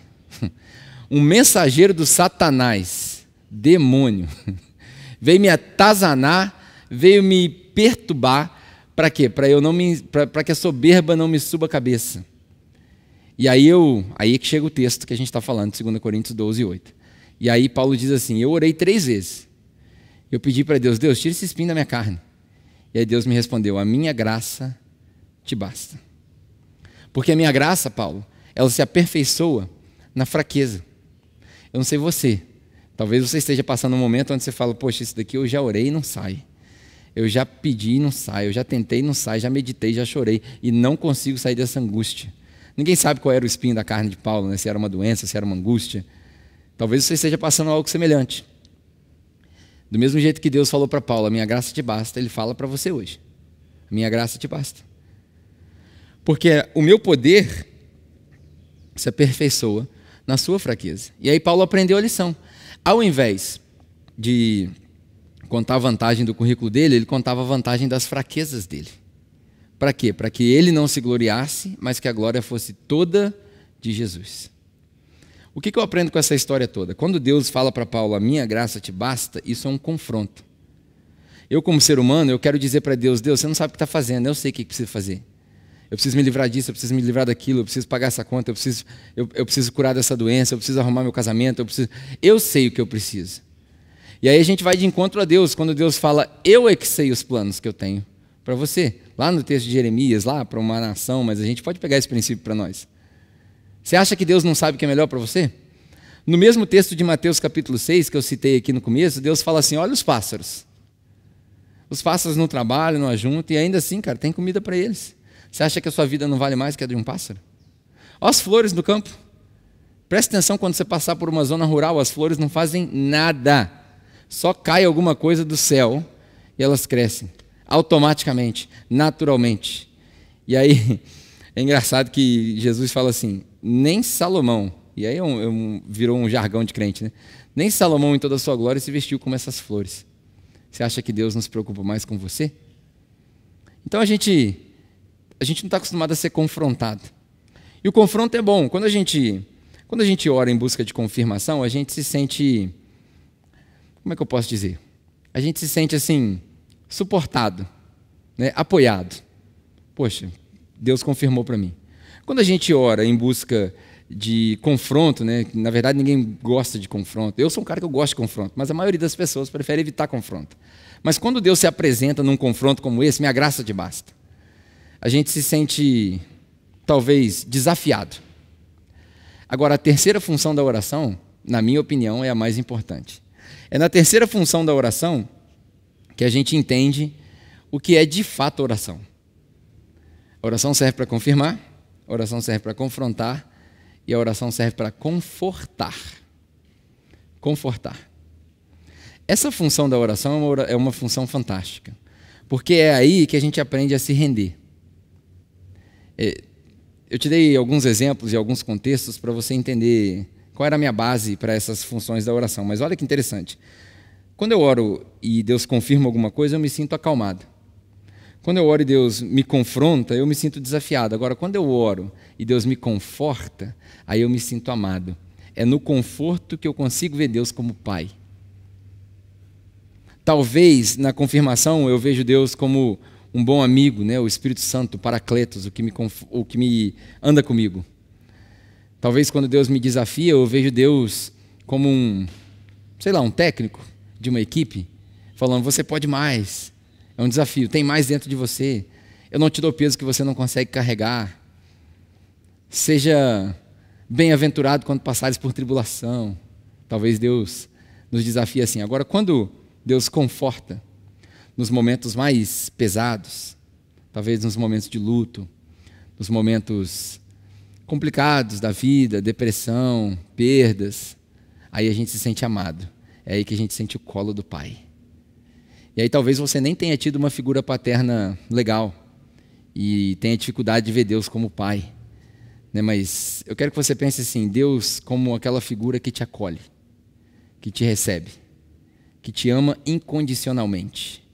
Um mensageiro do Satanás, demônio, veio me atazanar, veio me perturbar. Para quê? Para que a soberba não me suba a cabeça. E aí que chega o texto que a gente está falando, 2 Coríntios 12, 8. E aí Paulo diz assim: eu orei 3 vezes. Eu pedi para Deus: Deus, tira esse espinho da minha carne. E aí Deus me respondeu: a minha graça te basta. Porque a minha graça, Paulo, ela se aperfeiçoa na fraqueza. Eu não sei você, talvez você esteja passando um momento onde você fala: poxa, isso daqui eu já orei e não sai. Eu já pedi e não sai. Eu já tentei e não sai. Já meditei, já chorei e não consigo sair dessa angústia. Ninguém sabe qual era o espinho da carne de Paulo, né? Se era uma doença, se era uma angústia. Talvez você esteja passando algo semelhante. Do mesmo jeito que Deus falou para Paulo: a minha graça te basta, Ele fala para você hoje: a minha graça te basta. Porque o meu poder se aperfeiçoa na sua fraqueza. E aí Paulo aprendeu a lição. Ao invés de contar a vantagem do currículo dele, ele contava a vantagem das fraquezas dele. Para quê? Para que ele não se gloriasse, mas que a glória fosse toda de Jesus. O que eu aprendo com essa história toda? Quando Deus fala para Paulo: a minha graça te basta, isso é um confronto. Eu, como ser humano, eu quero dizer para Deus: Deus, você não sabe o que está fazendo, eu sei o que preciso fazer. Eu preciso me livrar disso, eu preciso me livrar daquilo, eu preciso pagar essa conta, eu preciso curar dessa doença, eu preciso arrumar meu casamento, eu sei o que eu preciso. E aí a gente vai de encontro a Deus, quando Deus fala: eu é que sei os planos que eu tenho para você. Lá no texto de Jeremias, lá para uma nação, mas a gente pode pegar esse princípio para nós. Você acha que Deus não sabe o que é melhor para você? No mesmo texto de Mateus capítulo 6, que eu citei aqui no começo, Deus fala assim: olha os pássaros. Os pássaros não trabalham, não ajuntam, e ainda assim, cara, tem comida para eles. Você acha que a sua vida não vale mais que a de um pássaro? Olha as flores no campo. Preste atenção, quando você passar por uma zona rural, as flores não fazem nada. Só cai alguma coisa do céu e elas crescem. Automaticamente, naturalmente. E aí, é engraçado que Jesus fala assim: nem Salomão, E aí virou um jargão de crente, né? Nem Salomão em toda a sua glória se vestiu como essas flores. Você acha que Deus não se preocupa mais com você? Então a gente não está acostumado a ser confrontado. E o confronto é bom. Quando a gente ora em busca de confirmação, a gente se sente, como é que eu posso dizer? A gente se sente assim, suportado, né? Apoiado. Poxa, Deus confirmou para mim. Quando a gente ora em busca de confronto, né? Na verdade ninguém gosta de confronto. Eu sou um cara que eu gosto de confronto, mas a maioria das pessoas prefere evitar confronto. Mas quando Deus se apresenta num confronto como esse, minha graça te basta. A gente se sente, talvez, desafiado. Agora, a terceira função da oração, na minha opinião, é a mais importante. É na terceira função da oração que a gente entende o que é de fato oração. A oração serve para confirmar, a oração serve para confrontar e a oração serve para confortar. Confortar. Essa função da oração é uma função fantástica, porque é aí que a gente aprende a se render. Eu te dei alguns exemplos e alguns contextos para você entender qual era a minha base para essas funções da oração, mas olha que interessante. Quando eu oro e Deus confirma alguma coisa, eu me sinto acalmado. Quando eu oro e Deus me confronta, eu me sinto desafiado. Agora, quando eu oro e Deus me conforta, aí eu me sinto amado. É no conforto que eu consigo ver Deus como Pai. Talvez, na confirmação, eu vejo Deus como um bom amigo, né? O Espírito Santo, o Paracletos, o que me anda comigo. Talvez, quando Deus me desafia, eu vejo Deus como um técnico de uma equipe, falando, você pode mais. É um desafio, tem mais dentro de você. Eu não te dou peso que você não consegue carregar. Seja bem-aventurado quando passares por tribulação. Talvez Deus nos desafie assim. Agora, quando Deus conforta nos momentos mais pesados, talvez nos momentos de luto, nos momentos complicados da vida, depressão, perdas, aí a gente se sente amado. É aí que a gente sente o colo do Pai. E aí talvez você nem tenha tido uma figura paterna legal e tenha dificuldade de ver Deus como Pai, né? Mas eu quero que você pense assim, Deus como aquela figura que te acolhe, que te recebe, que te ama incondicionalmente.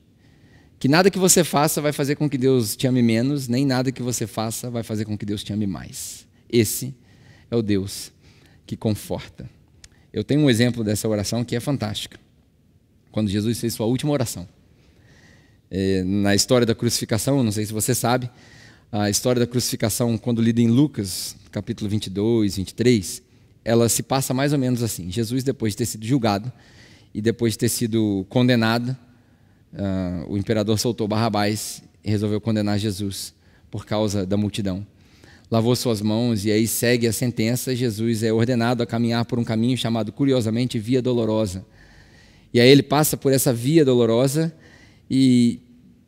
Que nada que você faça vai fazer com que Deus te ame menos, nem nada que você faça vai fazer com que Deus te ame mais. Esse é o Deus que conforta. Eu tenho um exemplo dessa oração que é fantástica. Quando Jesus fez sua última oração. Na história da crucificação, não sei se você sabe, a história da crucificação, quando lida em Lucas, capítulo 22, 23, ela se passa mais ou menos assim. Jesus, depois de ter sido julgado e depois de ter sido condenado, o imperador soltou Barrabás e resolveu condenar Jesus por causa da multidão. Lavou suas mãos e aí segue a sentença. Jesus é ordenado a caminhar por um caminho chamado, curiosamente, Via Dolorosa. E aí ele passa por essa via dolorosa e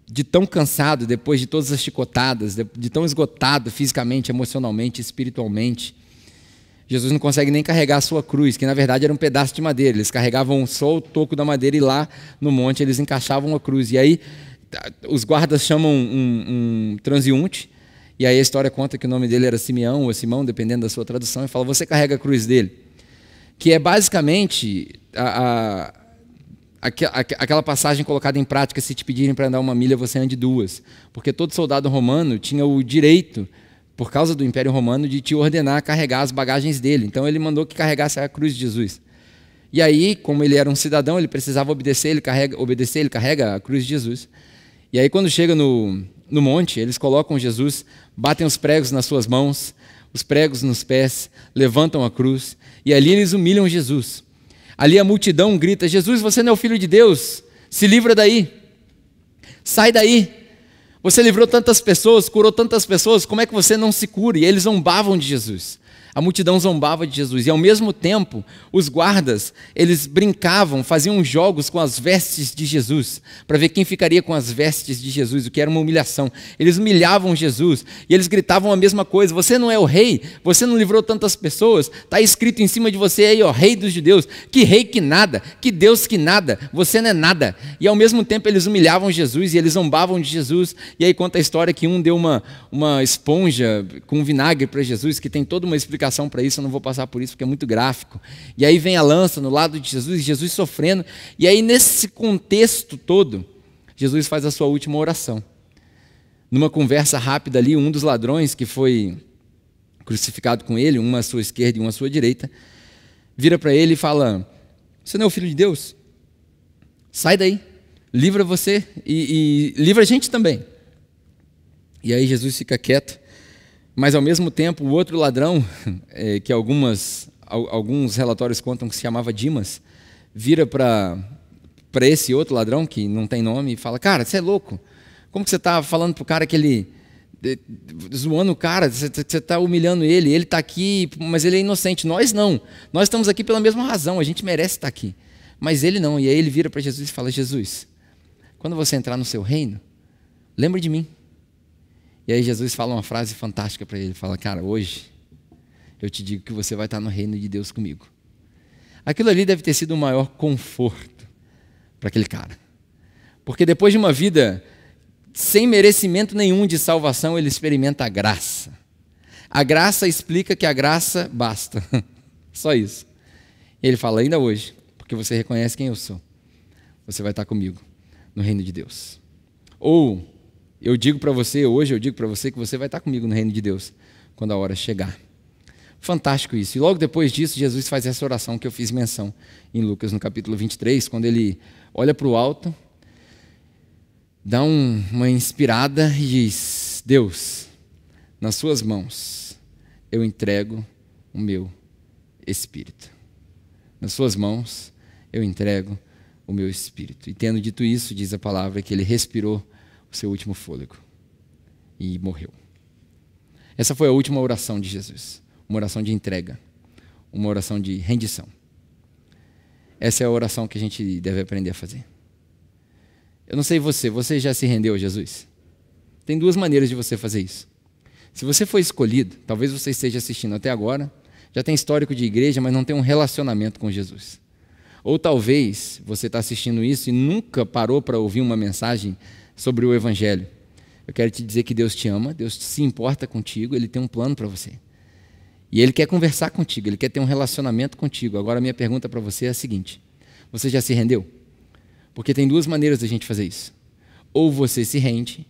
de tão cansado, depois de todas as chicotadas, de tão esgotado fisicamente, emocionalmente, espiritualmente, Jesus não consegue nem carregar a sua cruz, que na verdade era um pedaço de madeira. Eles carregavam só o toco da madeira e lá no monte eles encaixavam a cruz. E aí os guardas chamam um transeunte, e aí a história conta que o nome dele era Simeão ou Simão, dependendo da sua tradução, e fala, você carrega a cruz dele. Que é basicamente aquela passagem colocada em prática, se te pedirem para andar 1 milha, você ande 2. Porque todo soldado romano tinha o direito, por causa do Império Romano, de te ordenar a carregar as bagagens dele. Então ele mandou que carregasse a cruz de Jesus. E aí, como ele era um cidadão, ele precisava obedecer, ele carrega a cruz de Jesus. E aí quando chega no monte, eles colocam Jesus, batem os pregos nas suas mãos, os pregos nos pés, levantam a cruz, e ali eles humilham Jesus. Ali a multidão grita, Jesus, você não é o Filho de Deus, se livra daí, sai daí, você livrou tantas pessoas, curou tantas pessoas, como é que você não se cura? E eles zombavam de Jesus, a multidão zombava de Jesus, e ao mesmo tempo, os guardas, eles brincavam, faziam jogos com as vestes de Jesus, para ver quem ficaria com as vestes de Jesus, o que era uma humilhação. Eles humilhavam Jesus, e eles gritavam a mesma coisa, você não é o rei, você não livrou tantas pessoas, está escrito em cima de você aí, ó, rei dos judeus, que rei que nada, que Deus que nada, você não é nada. E ao mesmo tempo eles humilhavam Jesus, e eles zombavam de Jesus, e aí conta a história que um deu uma esponja com vinagre para Jesus, que tem toda uma explicação explicação para isso, eu não vou passar por isso porque é muito gráfico. E aí vem a lança no lado de Jesus, Jesus sofrendo. E aí nesse contexto todo, Jesus faz a sua última oração. Numa conversa rápida ali, um dos ladrões que foi crucificado com ele, uma à sua esquerda e uma à sua direita, vira para ele e fala: você não é o Filho de Deus? Sai daí, livra você e livra a gente também. E aí Jesus fica quieto, mas ao mesmo tempo o outro ladrão, que alguns relatórios contam que se chamava Dimas, vira para esse outro ladrão, que não tem nome, e fala: cara, você é louco, como que você está falando para o cara que ele... zoando o cara, você está humilhando ele está aqui, mas ele é inocente, nós não, nós estamos aqui pela mesma razão, a gente merece estar aqui, mas ele não. E aí ele vira para Jesus e fala: Jesus, quando você entrar no seu reino, lembra de mim. E aí Jesus fala uma frase fantástica para ele, fala: cara, hoje eu te digo que você vai estar no reino de Deus comigo. Aquilo ali deve ter sido o maior conforto para aquele cara, porque depois de uma vida sem merecimento nenhum de salvação, ele experimenta a graça. A graça explica que a graça basta. Só isso. E ele fala: ainda hoje, porque você reconhece quem eu sou, você vai estar comigo no reino de Deus. Ou, eu digo para você, hoje eu digo para você que você vai estar comigo no reino de Deus, quando a hora chegar. Fantástico isso. E logo depois disso, Jesus faz essa oração que eu fiz menção em Lucas, no capítulo 23, quando ele olha para o alto, dá uma inspirada e diz: Deus, nas suas mãos eu entrego o meu espírito. Nas suas mãos eu entrego o meu espírito. E tendo dito isso, diz a palavra que ele respirou o seu último fôlego e morreu. Essa foi a última oração de Jesus. Uma oração de entrega, uma oração de rendição. Essa é a oração que a gente deve aprender a fazer. Eu não sei você já se rendeu a Jesus? Tem duas maneiras de você fazer isso. Se você foi escolhido, talvez você esteja assistindo até agora, já tem histórico de igreja, mas não tem um relacionamento com Jesus. Ou talvez você está assistindo isso e nunca parou para ouvir uma mensagem sobre o Evangelho. Eu quero te dizer que Deus te ama, Deus se importa contigo, Ele tem um plano para você. E Ele quer conversar contigo, Ele quer ter um relacionamento contigo. Agora a minha pergunta para você é a seguinte: você já se rendeu? Porque tem duas maneiras da gente fazer isso. Ou você se rende,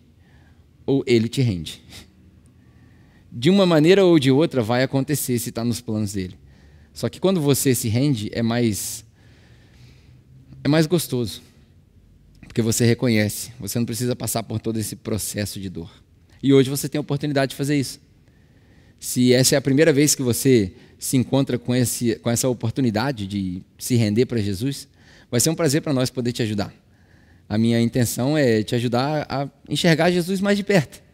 ou Ele te rende. De uma maneira ou de outra vai acontecer se está nos planos dEle. Só que quando você se rende é mais gostoso. Porque você reconhece, você não precisa passar por todo esse processo de dor. E hoje você tem a oportunidade de fazer isso. Se essa é a primeira vez que você se encontra com essa oportunidade de se render para Jesus, vai ser um prazer para nós poder te ajudar. A minha intenção é te ajudar a enxergar Jesus mais de perto.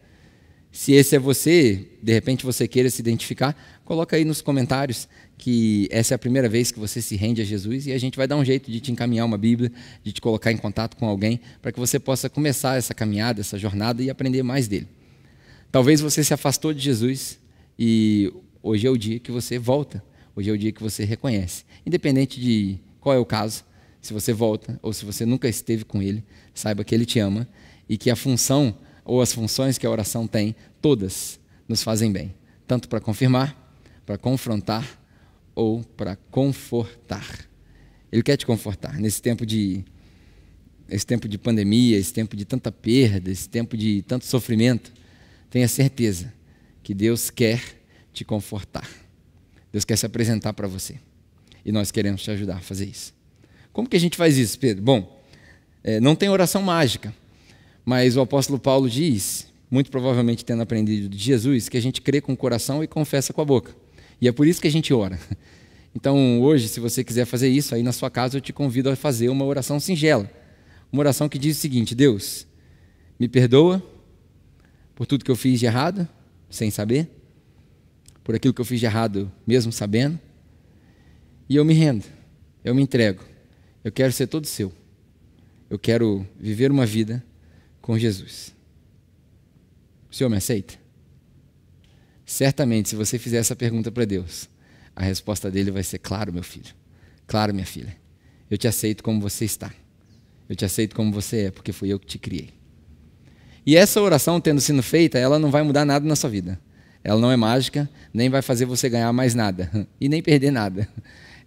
Se esse é você, de repente você queira se identificar, coloca aí nos comentários que essa é a primeira vez que você se rende a Jesus e a gente vai dar um jeito de te encaminhar uma Bíblia, de te colocar em contato com alguém, para que você possa começar essa caminhada, essa jornada e aprender mais dele. Talvez você se afastou de Jesus e hoje é o dia que você volta, hoje é o dia que você reconhece. Independente de qual é o caso, se você volta ou se você nunca esteve com Ele, saiba que Ele te ama e que a função ou as funções que a oração tem, todas nos fazem bem. Tanto para confirmar, para confrontar ou para confortar. Ele quer te confortar nesse tempo de pandemia, esse tempo de tanta perda, esse tempo de tanto sofrimento. Tenha certeza que Deus quer te confortar. Deus quer se apresentar para você. E nós queremos te ajudar a fazer isso. Como que a gente faz isso, Pedro? Bom, não tem oração mágica, mas o apóstolo Paulo diz, muito provavelmente tendo aprendido de Jesus, que a gente crê com o coração e confessa com a boca. E é por isso que a gente ora. Então, hoje, se você quiser fazer isso, aí na sua casa eu te convido a fazer uma oração singela. Uma oração que diz o seguinte: Deus, me perdoa por tudo que eu fiz de errado, sem saber, por aquilo que eu fiz de errado mesmo sabendo, e eu me rendo, eu me entrego, eu quero ser todo seu, eu quero viver uma vida com Jesus. O Senhor me aceita? Certamente, se você fizer essa pergunta para Deus, a resposta dele vai ser: claro, meu filho, claro, minha filha, eu te aceito como você está, eu te aceito como você é, porque fui eu que te criei. E essa oração, tendo sido feita, ela não vai mudar nada na sua vida. ela não é mágica, nem vai fazer você ganhar mais nada e nem perder nada.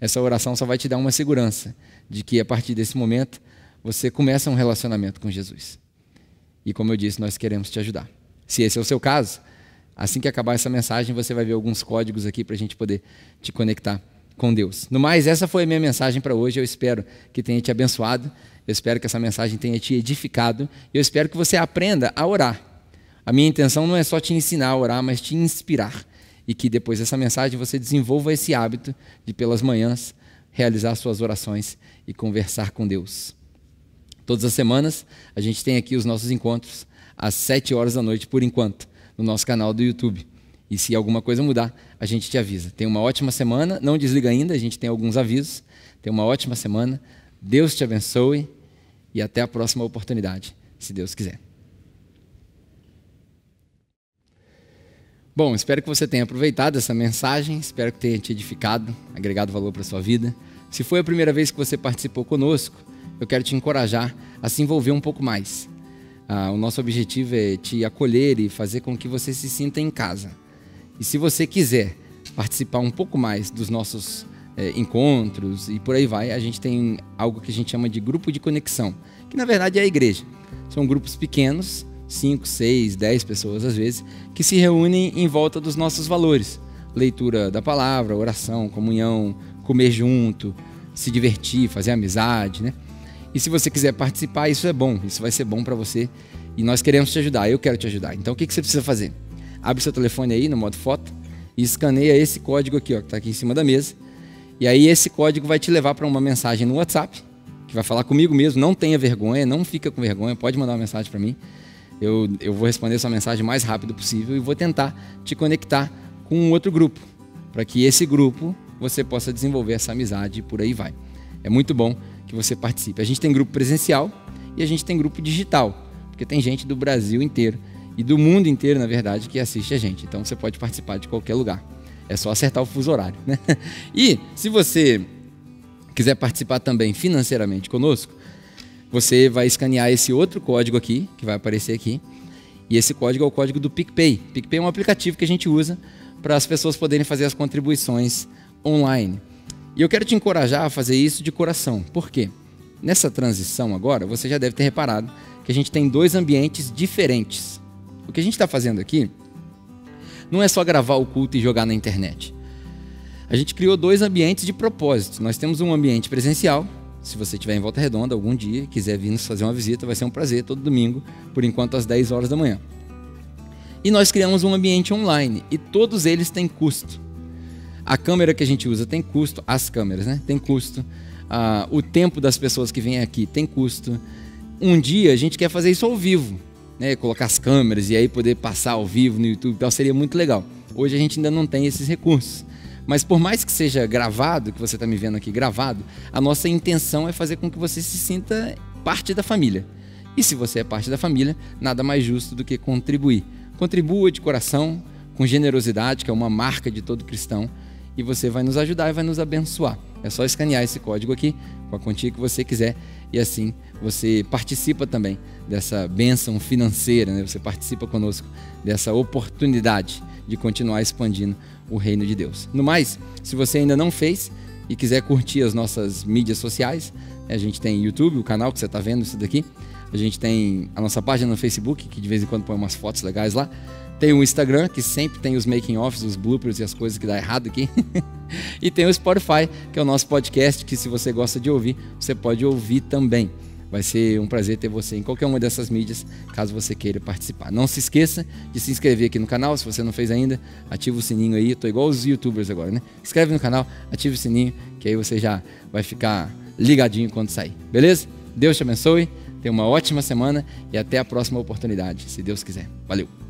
Essa oração só vai te dar uma segurança de que a partir desse momento você começa um relacionamento com Jesus. E como eu disse, nós queremos te ajudar. Se esse é o seu caso, assim que acabar essa mensagem, você vai ver alguns códigos aqui para a gente poder te conectar com Deus. No mais, essa foi a minha mensagem para hoje. Eu espero que tenha te abençoado. Eu espero que essa mensagem tenha te edificado. Eu espero que você aprenda a orar. A minha intenção não é só te ensinar a orar, mas te inspirar. E que depois dessa mensagem você desenvolva esse hábito de, pelas manhãs, realizar suas orações e conversar com Deus. Todas as semanas, a gente tem aqui os nossos encontros às 7 horas da noite, por enquanto, no nosso canal do YouTube. E se alguma coisa mudar, a gente te avisa. Tenha uma ótima semana, não desliga ainda, a gente tem alguns avisos. Tenha uma ótima semana, Deus te abençoe e até a próxima oportunidade, se Deus quiser. Bom, espero que você tenha aproveitado essa mensagem, espero que tenha te edificado, agregado valor para a sua vida. Se foi a primeira vez que você participou conosco, eu quero te encorajar a se envolver um pouco mais. O nosso objetivo é te acolher e fazer com que você se sinta em casa. E se você quiser participar um pouco mais dos nossos encontros e por aí vai, a gente tem algo que a gente chama de grupo de conexão, que na verdade é a igreja. São grupos pequenos, 5, 6, 10 pessoas às vezes, que se reúnem em volta dos nossos valores. Leitura da palavra, oração, comunhão, comer junto, se divertir, fazer amizade, né? E se você quiser participar, isso é bom, isso vai ser bom para você. E nós queremos te ajudar, eu quero te ajudar. Então o que você precisa fazer? Abre seu telefone aí no modo foto e escaneia esse código aqui, ó, que está aqui em cima da mesa. E aí esse código vai te levar para uma mensagem no WhatsApp, que vai falar comigo mesmo, não tenha vergonha, não fica com vergonha, pode mandar uma mensagem para mim. Eu vou responder sua mensagem o mais rápido possível e vou tentar te conectar com um outro grupo, para que esse grupo você possa desenvolver essa amizade e por aí vai. É muito bom que você participe. A gente tem grupo presencial e a gente tem grupo digital, porque tem gente do Brasil inteiro e do mundo inteiro, na verdade, que assiste a gente. Então você pode participar de qualquer lugar. É só acertar o fuso horário, né? E se você quiser participar também financeiramente conosco, você vai escanear esse outro código aqui, que vai aparecer aqui. E esse código é o código do PicPay. PicPay é um aplicativo que a gente usa para as pessoas poderem fazer as contribuições online. E eu quero te encorajar a fazer isso de coração. Por quê? Nessa transição agora, você já deve ter reparado que a gente tem 2 ambientes diferentes. O que a gente está fazendo aqui não é só gravar o culto e jogar na internet. A gente criou 2 ambientes de propósito. Nós temos um ambiente presencial. Se você estiver em Volta Redonda algum dia e quiser vir nos fazer uma visita, vai ser um prazer, todo domingo, por enquanto às 10 horas da manhã. E nós criamos um ambiente online e todos eles têm custo. A câmera que a gente usa tem custo, as câmeras, né? Tem custo. O tempo das pessoas que vêm aqui tem custo. Um dia a gente quer fazer isso ao vivo, né? Colocar as câmeras e aí poder passar ao vivo no YouTube e tal, seria muito legal. Hoje a gente ainda não tem esses recursos. Mas por mais que seja gravado, que você está me vendo aqui gravado, a nossa intenção é fazer com que você se sinta parte da família. E se você é parte da família, nada mais justo do que contribuir. Contribua de coração, com generosidade, que é uma marca de todo cristão, e você vai nos ajudar e vai nos abençoar. É só escanear esse código aqui, com a quantia que você quiser, e assim você participa também dessa bênção financeira, né? Você participa conosco dessa oportunidade de continuar expandindo o reino de Deus. No mais, se você ainda não fez e quiser curtir as nossas mídias sociais, a gente tem YouTube, o canal que você está vendo isso daqui, a gente tem a nossa página no Facebook, que de vez em quando põe umas fotos legais lá, tem o Instagram, que sempre tem os making-offs, os bloopers e as coisas que dá errado aqui, e tem o Spotify, que é o nosso podcast, que se você gosta de ouvir, você pode ouvir também. Vai ser um prazer ter você em qualquer uma dessas mídias, caso você queira participar. Não se esqueça de se inscrever aqui no canal, se você não fez ainda, ativa o sininho aí. Eu tô igual os youtubers agora, né? Inscreve no canal, ativa o sininho, que aí você já vai ficar ligadinho quando sair. Beleza? Deus te abençoe, tenha uma ótima semana e até a próxima oportunidade, se Deus quiser. Valeu!